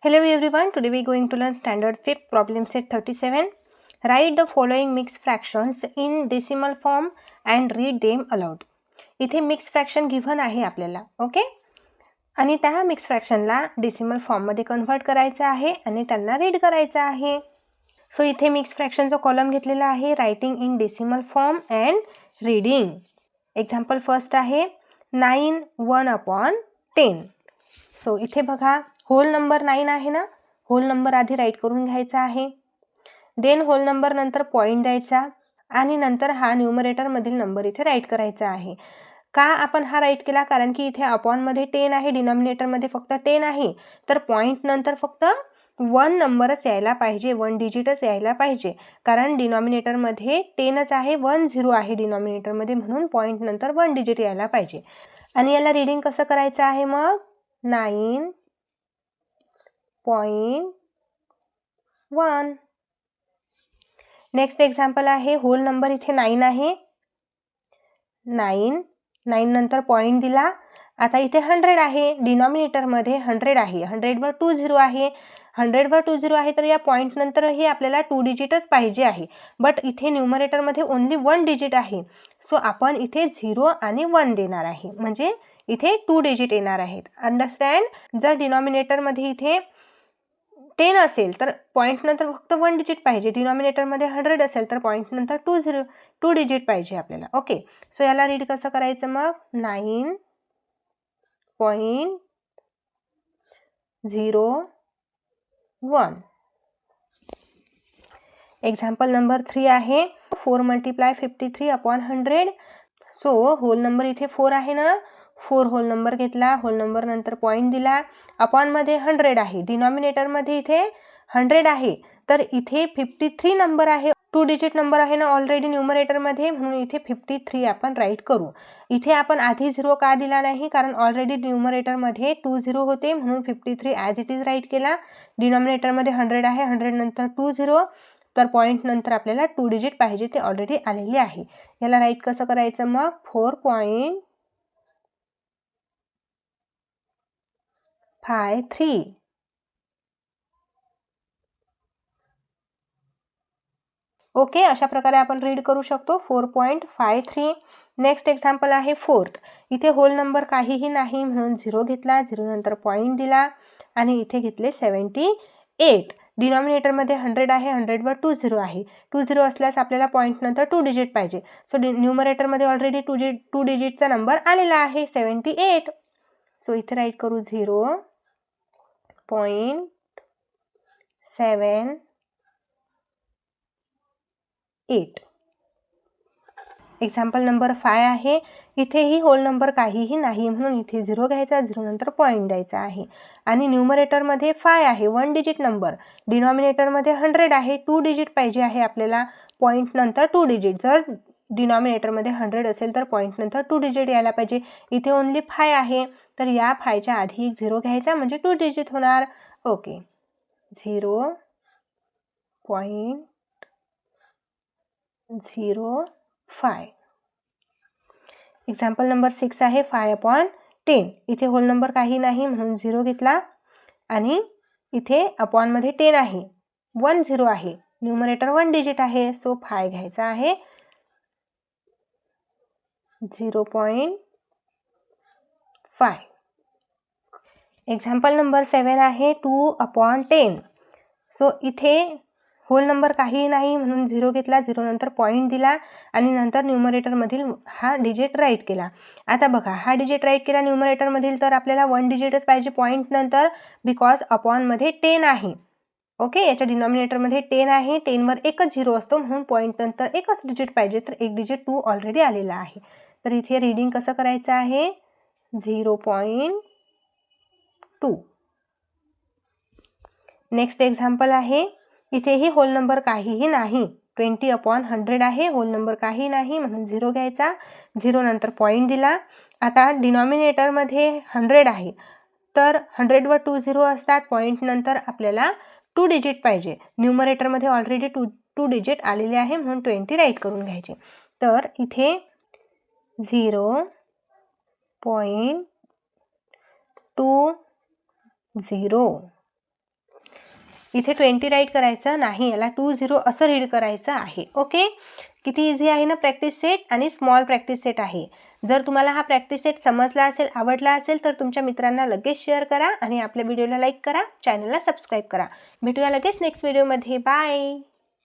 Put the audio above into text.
Hello everyone, today we are going to learn standard 5th problem set 37. Write the following mixed fractions in decimal form and read them aloud. इथे mix fraction given आहे आपल्याला, okay. आणि त्या mix फ्रॅक्शनला decimal फॉर्ममध्ये convert करायचं आहे आणि त्यांना रीड करायचं आहे. सो इथे मिक्स फ्रॅक्शनचा कॉलम घेतलेला आहे writing in decimal form and reading. Example first आहे 9 1/10. सो इथे बघा होल नंबर 9 आहे ना, होल नंबर आधी राईट करून घ्यायचा आहे. देन होल नंबर नंतर पॉईंट द्यायचा आणि नंतर हा न्यूमरेटरमधील नंबर इथे राईट करायचा आहे. का आपण हा राईट केला? कारण की इथे अपॉनमध्ये 10 आहे, डिनॉमिनेटरमध्ये फक्त 10 आहे, तर पॉईंट नंतर फक्त 1 नंबरच यायला पाहिजे, 1 डिजिटच यायला पाहिजे. कारण डिनॉमिनेटरमध्ये 10च आहे, 1 0 आहे डिनॉमिनेटरमध्ये, म्हणून पॉईंट नंतर 1 डिजिट यायला पाहिजे. आणि याला रीडिंग कसं करायचं आहे मग? 9.1. नेक्स्ट एक्झाम्पल आहे होल नंबर इथे 9 आहे, 9 नंतर पॉईंट दिला. आता इथे 100 आहे, डिनॉमिनेटरमध्ये 100 आहे, 100 वर 2 0 आहे, 100 वर 2 0 आहे, तर या पॉईंट नंतरही आपल्याला 2 डिजिटच पाहिजे आहे. बट इथे न्यूमरेटरमध्ये ओन्ली 1 डिजिट आहे, सो आपण इथे 0 आणि 1 देणार आहे, म्हणजे इथे 2 डिजिट येणार आहेत. अंडरस्टँड? जर डिनॉमिनेटरमध्ये इथे 10 असेल तर पॉईंट नंतर फक्त 1 डिजिट पाहिजे, डिनॉमिनेटरमध्ये 100 असेल तर पॉईंट नंतर 2 डिजिट पाहिजे आपल्याला, ओके. सो याला रीड कसं करायचं मग? 9.01. एक्झाम्पल नंबर 3 आहे 4 × 53/100. सो होल नंबर इथे 4 आहे ना, 4 होल नंबर घेतला, होल नंबर नंतर पॉईंट दिला, अपॉनमध्ये 100 आहे, डिनॉमिनेटरमध्ये इथे 100 आहे, तर इथे 53 नंबर आहे, 2 डिजिट नंबर आहे ना ऑलरेडी न्यूमरेटरमध्ये, म्हणून इथे 53 आपण राईट करू. इथे आपण आधी 0 का दिला नाही? कारण ऑलरेडी न्यूमरेटरमध्ये 2 0 होते, म्हणून 53 ॲज इट इज राईट केला. डिनॉमिनेटरमध्ये 100 आहे, 100 नंतर 2 0, तर पॉईंट नंतर आपल्याला 2 डिजिट पाहिजे, ते ऑलरेडी आलेले आहे. याला राईट कसं करायचं मग? 4.53. ओके, अशा प्रकारे आपण रीड करू शकतो 4.53. नेक्स्ट एक्झाम्पल आहे 4th. इथे होल नंबर काहीही नाही, म्हणून 0 घेतला, 0 नंतर पॉईंट दिला आणि इथे घेतले 78. डिनॉमिनेटरमध्ये 100 आहे, 100 वर 2 0 आहे, 2 0 असल्यास आपल्याला पॉईंट नंतर 2 डिजिट पाहिजे. सो न्यूमरेटरमध्ये ऑलरेडी 2 डिजिटचा नंबर आलेला आहे 78. सो इथे राईट करू 0.78. एक्झाम्पल नंबर 5 आहे, इथेही होल नंबर काहीही नाही, म्हणून इथे 0 घ्यायचा, 0 नंतर पॉईंट द्यायचा आहे. आणि न्यूमरेटरमध्ये 5 आहे, 1 डिजिट नंबर, डिनॉमिनेटरमध्ये 100 आहे, 2 डिजिट पाहिजे आहे आपल्याला, पॉईंट नंतर 2 डिजिट. जर डिनॉमिनेटरमध्ये 100 असेल तर पॉईंट नंतर 2 डिजिट यायला पाहिजे. इथे ओन्ली 5 आहे, तर या 5च्या आधी एक 0 घ्यायचा, म्हणजे 2 डिजिट होणार. ओके, 0.05. एक्झाम्पल नंबर 6 आहे 5/10. इथे होल नंबर काही नाही, म्हणून 0 घेतला आणि इथे अपॉनमध्ये 10 आहे, 1 0 आहे, न्यूमरेटर 1 डिजिट आहे, सो 5 घ्यायचा आहे. 0.5. एक्झाम्पल नंबर 7 आहे 2/10. सो इथे होल नंबर काहीही नाही, म्हणून 0 घेतला, 0 नंतर पॉईंट दिला आणि नंतर न्यूमरेटरमधील हा डिजिट राईट केला. आता बघा, हा डिजिट राईट केला न्यूमरेटरमधील, तर आपल्याला 1 डिजिटच पाहिजे पॉईंट नंतर, बिकॉज अपॉनमध्ये 10 आहे. ओके, याच्या डिनॉमिनेटरमध्ये 10 आहे, 10 वर एकच 0 असतो, म्हणून पॉईंट नंतर एकच डिजिट पाहिजे, तर एक डिजिट 2 ऑलरेडी आलेला आहे. तर इथे रीडिंग कसं करायचं आहे? 0.2. नेक्स्ट एक्झाम्पल आहे, इथेही होल नंबर काहीही नाही, 20/100 आहे, होल नंबर काही नाही, म्हणून 0 घ्यायचा, 0 नंतर पॉईंट दिला. आता डिनॉमिनेटरमध्ये 100 आहे, तर 100 वर 2 0 असतात, पॉईंट नंतर आपल्याला 2 डिजिट पाहिजे, न्यूमरेटरमध्ये ऑलरेडी 2 डिजिट आलेले आहे, म्हणून 20 राईट करून घ्यायचे. तर इथे 0.20 इथे 20 राईट करायचं नाही, याला 20 असं रीड करायचं आहे. ओके, किती इझी आहे ना प्रॅक्टिस सेट, आणि स्मॉल प्रॅक्टिस सेट आहे. जर तुम्हाला हा प्रॅक्टिस सेट समजला असेल, आवडला असेल तर तुमच्या मित्रांना लगेच शेअर करा आणि आपल्या व्हिडिओला लाईक करा, चॅनलला सबस्क्राईब करा. भेटूया लगेच नेक्स्ट व्हिडिओमध्ये. बाय.